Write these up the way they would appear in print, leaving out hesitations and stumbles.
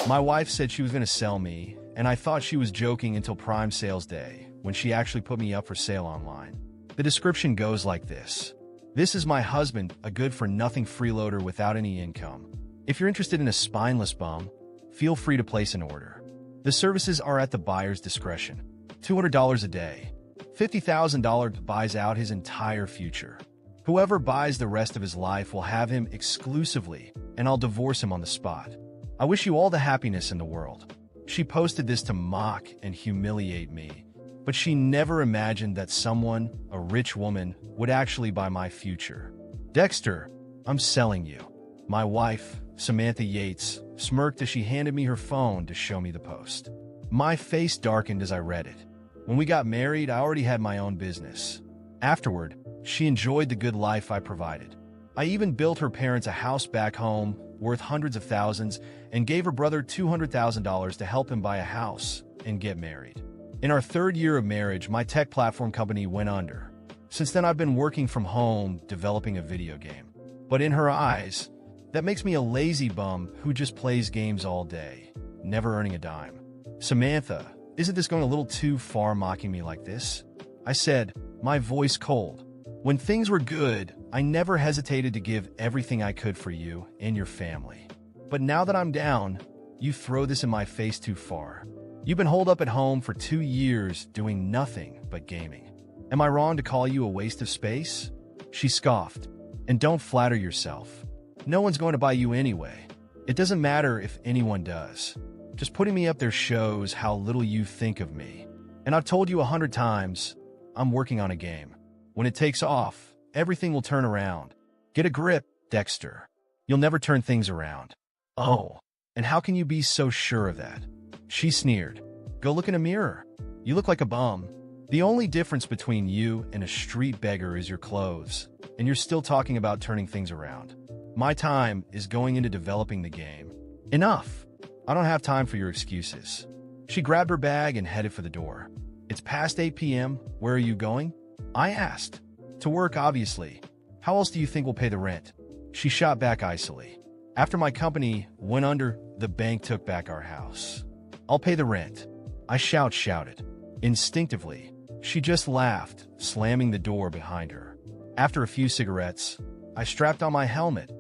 My wife said she was going to sell me, and I thought she was joking until Prime Sales Day, when she actually put me up for sale online. The description goes like this. This is my husband, a good-for-nothing freeloader without any income. If you're interested in a spineless bum, feel free to place an order. The services are at the buyer's discretion. $200 a day. $50,000 buys out his entire future. Whoever buys the rest of his life will have him exclusively, and I'll divorce him on the spot. I wish you all the happiness in the world. She posted this to mock and humiliate me, but she never imagined that someone, a rich woman, would actually buy my future. Dexter, I'm selling you. My wife, Samantha Yates, smirked as she handed me her phone to show me the post. My face darkened as I read it. When we got married, I already had my own business. Afterward, she enjoyed the good life I provided. I even built her parents a house back home worth hundreds of thousands and gave her brother $200,000 to help him buy a house and get married. In our third year of marriage, my tech platform company went under. Since then, I've been working from home, developing a video game. But in her eyes, that makes me a lazy bum who just plays games all day, never earning a dime. Samantha, isn't this going a little too far mocking me like this? I said, my voice cold. When things were good, I never hesitated to give everything I could for you and your family. But now that I'm down, you throw this in my face too far. You've been holed up at home for 2 years doing nothing but gaming. Am I wrong to call you a waste of space? She scoffed. And don't flatter yourself. No one's going to buy you anyway. It doesn't matter if anyone does. Just putting me up there shows how little you think of me. And I've told you 100 times, I'm working on a game. When it takes off, everything will turn around. Get a grip, Dexter. You'll never turn things around. Oh, and how can you be so sure of that? She sneered. Go look in a mirror. You look like a bum. The only difference between you and a street beggar is your clothes, and you're still talking about turning things around. My time is going into developing the game. Enough. I don't have time for your excuses. She grabbed her bag and headed for the door. It's past 8 p.m. Where are you going? I asked. To work, obviously. How else do you think we'll pay the rent? She shot back icily. After my company went under, the bank took back our house. I'll pay the rent. I shouted. Instinctively, she just laughed, slamming the door behind her. After a few cigarettes, I strapped on my helmet,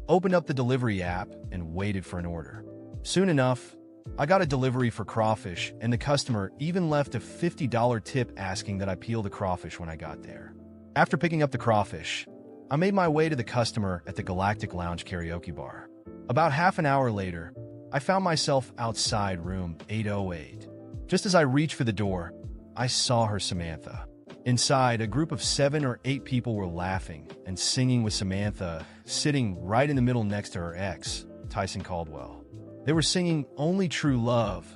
opened up the delivery app, and waited for an order. Soon enough, I got a delivery for crawfish, and the customer even left a $50 tip asking that I peel the crawfish when I got there. After picking up the crawfish, I made my way to the customer at the Galactic Lounge karaoke bar. About half an hour later, I found myself outside room 808. Just as I reached for the door, I saw her Samantha. Inside, a group of 7 or 8 people were laughing and singing with Samantha, sitting right in the middle next to her ex, Tyson Caldwell. They were singing Only True Love,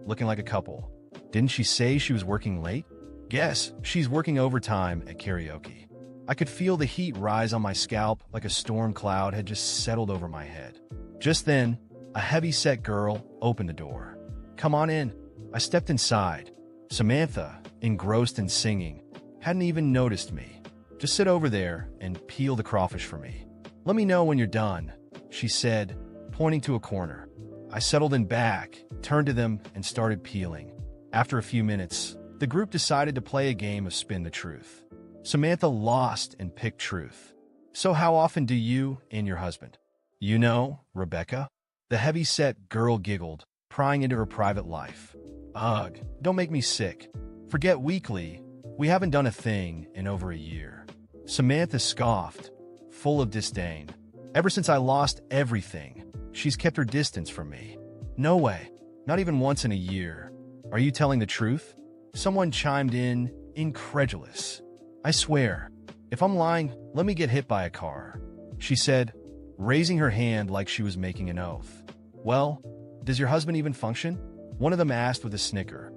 looking like a couple. Didn't she say she was working late? Guess she's working overtime at karaoke. I could feel the heat rise on my scalp like a storm cloud had just settled over my head. Just then, a heavy-set girl opened the door. Come on in. I stepped inside. Samantha, engrossed in singing, hadn't even noticed me. Just sit over there and peel the crawfish for me. Let me know when you're done, she said, pointing to a corner. I settled in back, turned to them, and started peeling. After a few minutes, the group decided to play a game of Spin the Truth. Samantha lost and picked truth. So how often do you and your husband? You know, Rebecca? The heavy-set girl giggled, prying into her private life. Ugh, don't make me sick. Forget weekly. We haven't done a thing in over a year. Samantha scoffed, full of disdain. Ever since I lost everything, she's kept her distance from me. No way. Not even once in a year. Are you telling the truth? Someone chimed in, incredulous. I swear, if I'm lying, let me get hit by a car, she said, raising her hand like she was making an oath. Well, does your husband even function? One of them asked with a snicker.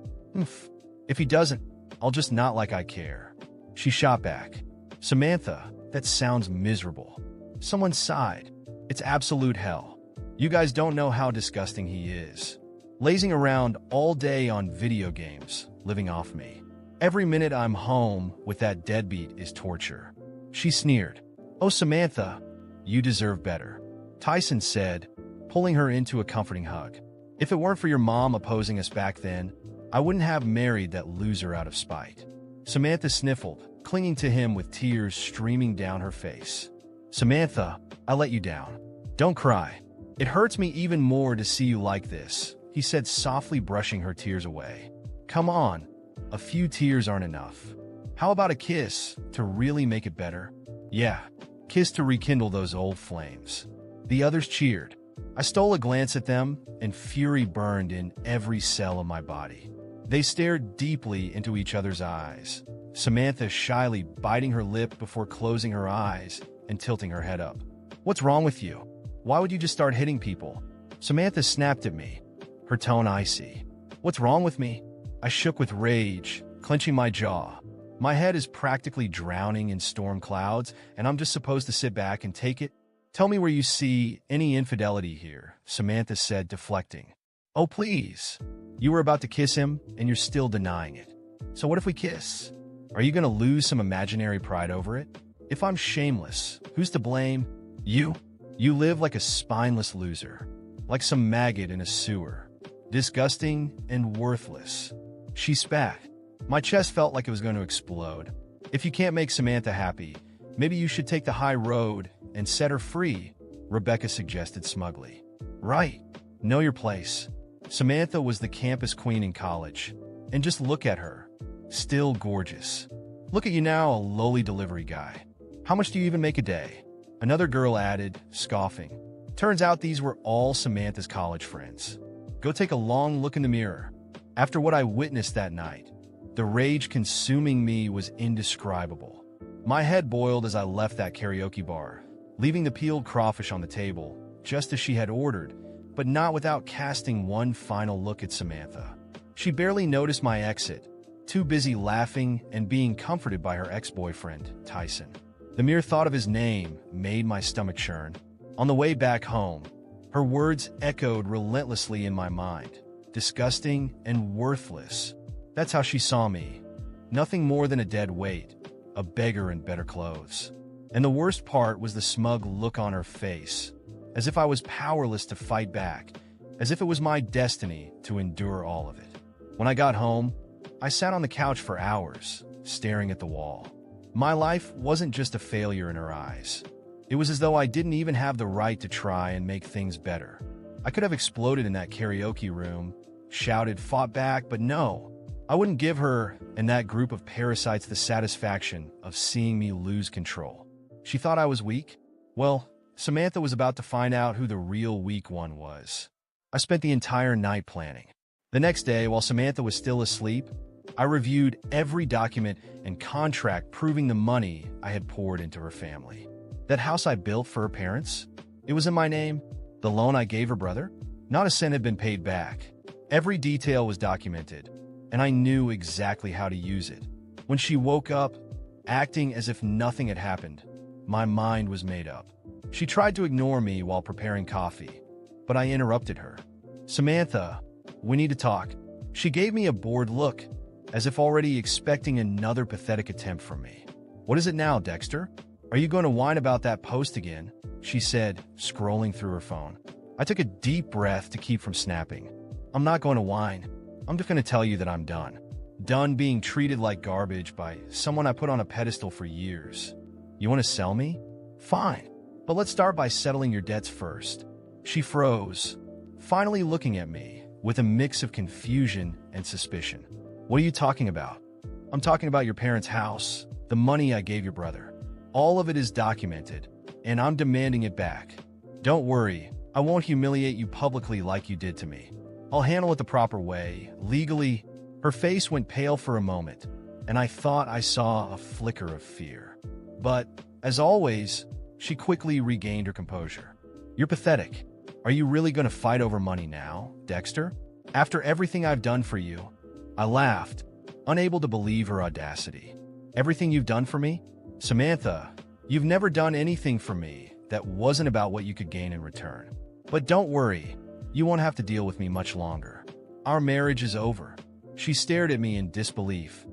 If he doesn't, I'll just not like I care. She shot back. Samantha, that sounds miserable. Someone sighed. It's absolute hell. You guys don't know how disgusting he is. Lazing around all day on video games, living off me. Every minute I'm home with that deadbeat is torture. She sneered. Oh, Samantha, you deserve better, Tyson said, pulling her into a comforting hug. If it weren't for your mom opposing us back then, I wouldn't have married that loser out of spite. Samantha sniffled, clinging to him with tears streaming down her face. Samantha, I let you down. Don't cry. It hurts me even more to see you like this, he said softly, brushing her tears away. Come on, a few tears aren't enough. How about a kiss to really make it better? Yeah, kiss to rekindle those old flames. The others cheered. I stole a glance at them, and fury burned in every cell of my body. They stared deeply into each other's eyes, Samantha shyly biting her lip before closing her eyes and tilting her head up. What's wrong with you? Why would you just start hitting people? Samantha snapped at me, her tone icy. What's wrong with me? I shook with rage, clenching my jaw. My head is practically drowning in storm clouds, and I'm just supposed to sit back and take it? Tell me where you see any infidelity here, Samantha said, deflecting. Oh, please. You were about to kiss him, and you're still denying it. So what if we kiss? Are you going to lose some imaginary pride over it? If I'm shameless, who's to blame? You? You live like a spineless loser, like some maggot in a sewer. Disgusting and worthless. She spat. My chest felt like it was going to explode. If you can't make Samantha happy, maybe you should take the high road and set her free, Rebecca suggested smugly. Right. Know your place. Samantha was the campus queen in college. And just look at her. Still gorgeous. Look at you now, a lowly delivery guy. How much do you even make a day? Another girl added, scoffing. Turns out these were all Samantha's college friends. Go take a long look in the mirror. After what I witnessed that night, the rage consuming me was indescribable. My head boiled as I left that karaoke bar, leaving the peeled crawfish on the table, just as she had ordered, but not without casting one final look at Samantha. She barely noticed my exit, too busy laughing and being comforted by her ex-boyfriend, Tyson. The mere thought of his name made my stomach churn. On the way back home, her words echoed relentlessly in my mind. Disgusting and worthless. That's how she saw me. Nothing more than a dead weight, a beggar in better clothes. And the worst part was the smug look on her face, as if I was powerless to fight back, as if it was my destiny to endure all of it. When I got home, I sat on the couch for hours, staring at the wall. My life wasn't just a failure in her eyes. It was as though I didn't even have the right to try and make things better. I could have exploded in that karaoke room, shouted, fought back, but no. I wouldn't give her and that group of parasites the satisfaction of seeing me lose control. She thought I was weak? Well, Samantha was about to find out who the real weak one was. I spent the entire night planning. The next day, while Samantha was still asleep, I reviewed every document and contract proving the money I had poured into her family. That house I built for her parents? It was in my name. The loan I gave her brother? Not a cent had been paid back. Every detail was documented, and I knew exactly how to use it. When she woke up, acting as if nothing had happened, my mind was made up. She tried to ignore me while preparing coffee, but I interrupted her. Samantha, we need to talk. She gave me a bored look, as if already expecting another pathetic attempt from me. What is it now, Dexter? Are you going to whine about that post again? She said, scrolling through her phone. I took a deep breath to keep from snapping. I'm not going to whine. I'm just going to tell you that I'm done. Done being treated like garbage by someone I put on a pedestal for years. You want to sell me? Fine. But let's start by settling your debts first. She froze, finally looking at me with a mix of confusion and suspicion. What are you talking about? I'm talking about your parents' house, the money I gave your brother. All of it is documented, and I'm demanding it back. Don't worry, I won't humiliate you publicly like you did to me. I'll handle it the proper way, legally. Her face went pale for a moment, and I thought I saw a flicker of fear. But, as always, she quickly regained her composure. You're pathetic. Are you really going to fight over money now, Dexter? After everything I've done for you? I laughed, unable to believe her audacity. Everything you've done for me? Samantha, you've never done anything for me that wasn't about what you could gain in return. But don't worry, you won't have to deal with me much longer. Our marriage is over. She stared at me in disbelief,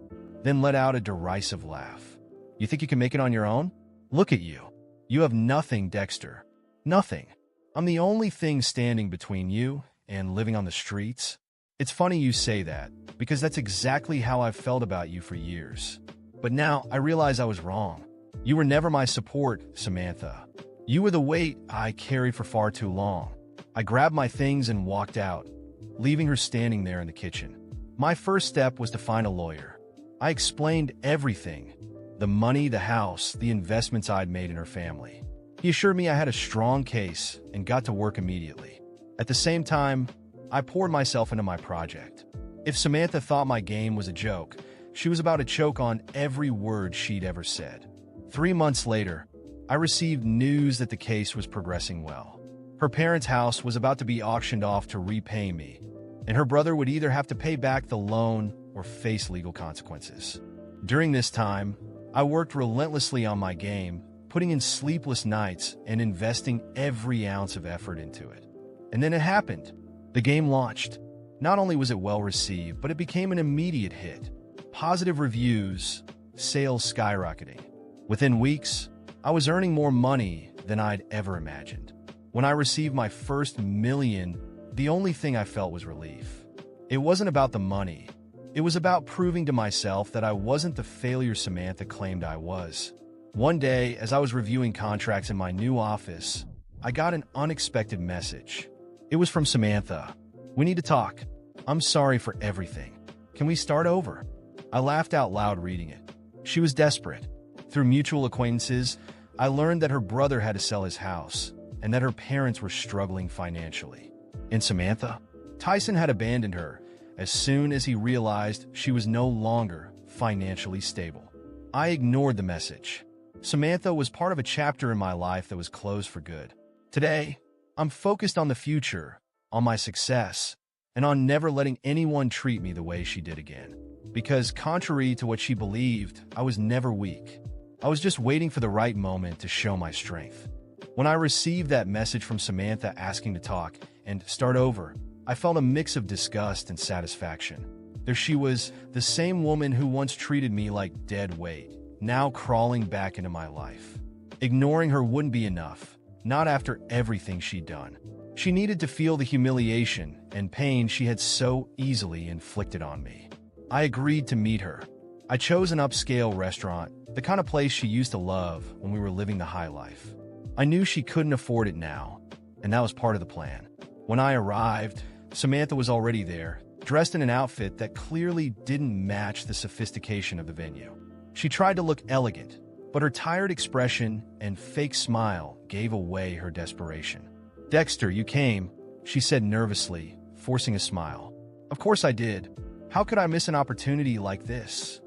then let out a derisive laugh. You think you can make it on your own? Look at you. You have nothing, Dexter. Nothing. I'm the only thing standing between you and living on the streets? It's funny you say that, because that's exactly how I've felt about you for years. But now I realize I was wrong. You were never my support, Samantha. You were the weight I carried for far too long. I grabbed my things and walked out, leaving her standing there in the kitchen. My first step was to find a lawyer. I explained everything: the money, the house, the investments I'd made in her family. He assured me I had a strong case and got to work immediately. At the same time, I poured myself into my project. If Samantha thought my game was a joke, she was about to choke on every word she'd ever said. 3 months later, I received news that the case was progressing well. Her parents' house was about to be auctioned off to repay me, and her brother would either have to pay back the loan or face legal consequences. During this time, I worked relentlessly on my game, putting in sleepless nights and investing every ounce of effort into it. And then it happened. The game launched. Not only was it well received, but it became an immediate hit. Positive reviews, sales skyrocketing. Within weeks, I was earning more money than I'd ever imagined. When I received my first million, the only thing I felt was relief. It wasn't about the money. It was about proving to myself that I wasn't the failure Samantha claimed I was. One day, as I was reviewing contracts in my new office, I got an unexpected message. It was from Samantha. "We need to talk. I'm sorry for everything. Can we start over?" I laughed out loud reading it. She was desperate. Through mutual acquaintances, I learned that her brother had to sell his house and that her parents were struggling financially. And Samantha? Tyson had abandoned her as soon as he realized she was no longer financially stable. I ignored the message. Samantha was part of a chapter in my life that was closed for good. Today, I'm focused on the future, on my success, and on never letting anyone treat me the way she did again. Because contrary to what she believed, I was never weak. I was just waiting for the right moment to show my strength. When I received that message from Samantha asking to talk and start over, I felt a mix of disgust and satisfaction. There she was, the same woman who once treated me like dead weight, now crawling back into my life. Ignoring her wouldn't be enough, not after everything she'd done. She needed to feel the humiliation and pain she had so easily inflicted on me. I agreed to meet her. I chose an upscale restaurant, the kind of place she used to love when we were living the high life. I knew she couldn't afford it now, and that was part of the plan. When I arrived, Samantha was already there, dressed in an outfit that clearly didn't match the sophistication of the venue. She tried to look elegant, but her tired expression and fake smile gave away her desperation. "Dexter, you came," she said nervously, forcing a smile. "Of course I did. How could I miss an opportunity like this?"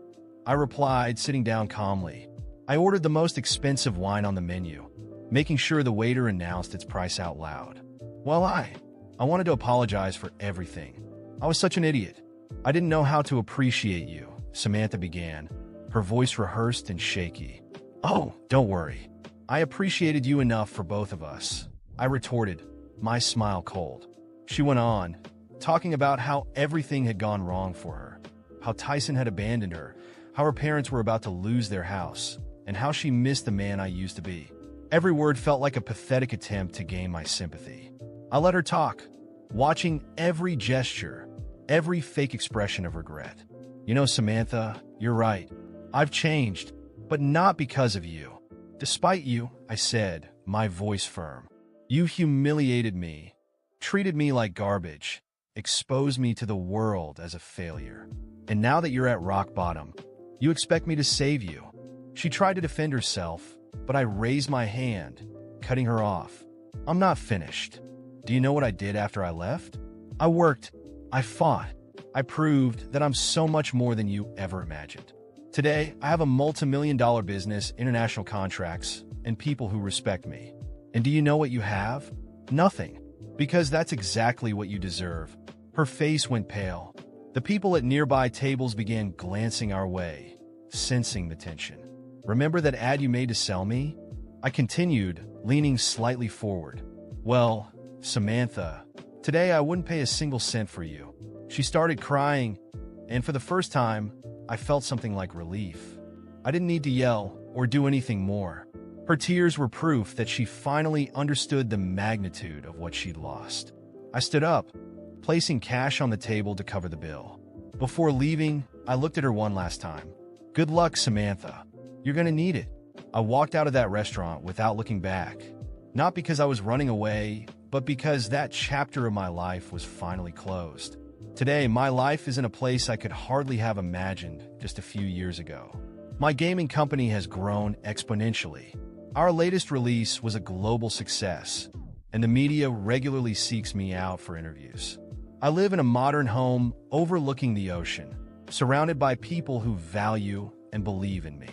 I replied, sitting down calmly. I ordered the most expensive wine on the menu, making sure the waiter announced its price out loud. Well, I wanted to apologize for everything. I was such an idiot. I didn't know how to appreciate you, Samantha began, her voice rehearsed and shaky. "Oh, don't worry. I appreciated you enough for both of us," I retorted, my smile cold. She went on, talking about how everything had gone wrong for her, how Tyson had abandoned her, how her parents were about to lose their house, and how she missed the man I used to be. Every word felt like a pathetic attempt to gain my sympathy. I let her talk, watching every gesture, every fake expression of regret. "You know, Samantha, you're right. I've changed, but not because of you. Despite you," I said, my voice firm. "You humiliated me, treated me like garbage, exposed me to the world as a failure. And now that you're at rock bottom, you expect me to save you." She tried to defend herself, but I raised my hand, cutting her off. "I'm not finished. Do you know what I did after I left? I worked. I fought. I proved that I'm so much more than you ever imagined. Today, I have a multi-million-dollar business, international contracts, and people who respect me. And do you know what you have? Nothing. Because that's exactly what you deserve." Her face went pale. The people at nearby tables began glancing our way, sensing the tension. "Remember that ad you made to sell me?" I continued, leaning slightly forward. "Well, Samantha, today I wouldn't pay a single cent for you." She started crying, and for the first time, I felt something like relief. I didn't need to yell or do anything more. Her tears were proof that she finally understood the magnitude of what she'd lost. I stood up, placing cash on the table to cover the bill. Before leaving, I looked at her one last time. Good luck, Samantha. You're gonna need it. I walked out of that restaurant without looking back. Not because I was running away, but because that chapter of my life was finally closed. Today, my life is in a place I could hardly have imagined just a few years ago. My gaming company has grown exponentially. Our latest release was a global success, and the media regularly seeks me out for interviews. I live in a modern home overlooking the ocean, surrounded by people who value and believe in me.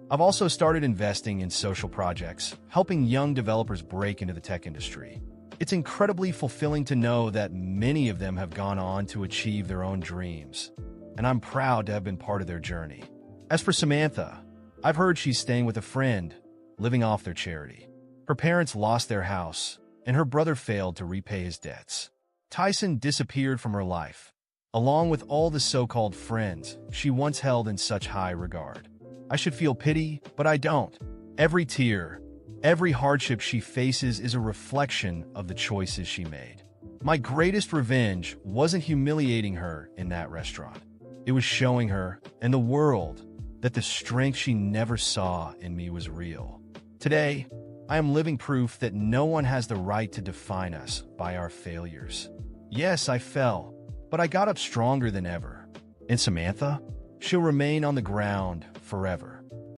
I've also started investing in social projects, helping young developers break into the tech industry. It's incredibly fulfilling to know that many of them have gone on to achieve their own dreams, and I'm proud to have been part of their journey. As for Samantha, I've heard she's staying with a friend, living off their charity. Her parents lost their house, and her brother failed to repay his debts. Tyson disappeared from her life, along with all the so-called friends she once held in such high regard. I should feel pity, but I don't. Every tear, every hardship she faces is a reflection of the choices she made. My greatest revenge wasn't humiliating her in that restaurant. It was showing her and the world that the strength she never saw in me was real. Today, I am living proof that no one has the right to define us by our failures. Yes, I fell, but I got up stronger than ever. And Samantha? She'll remain on the ground forever.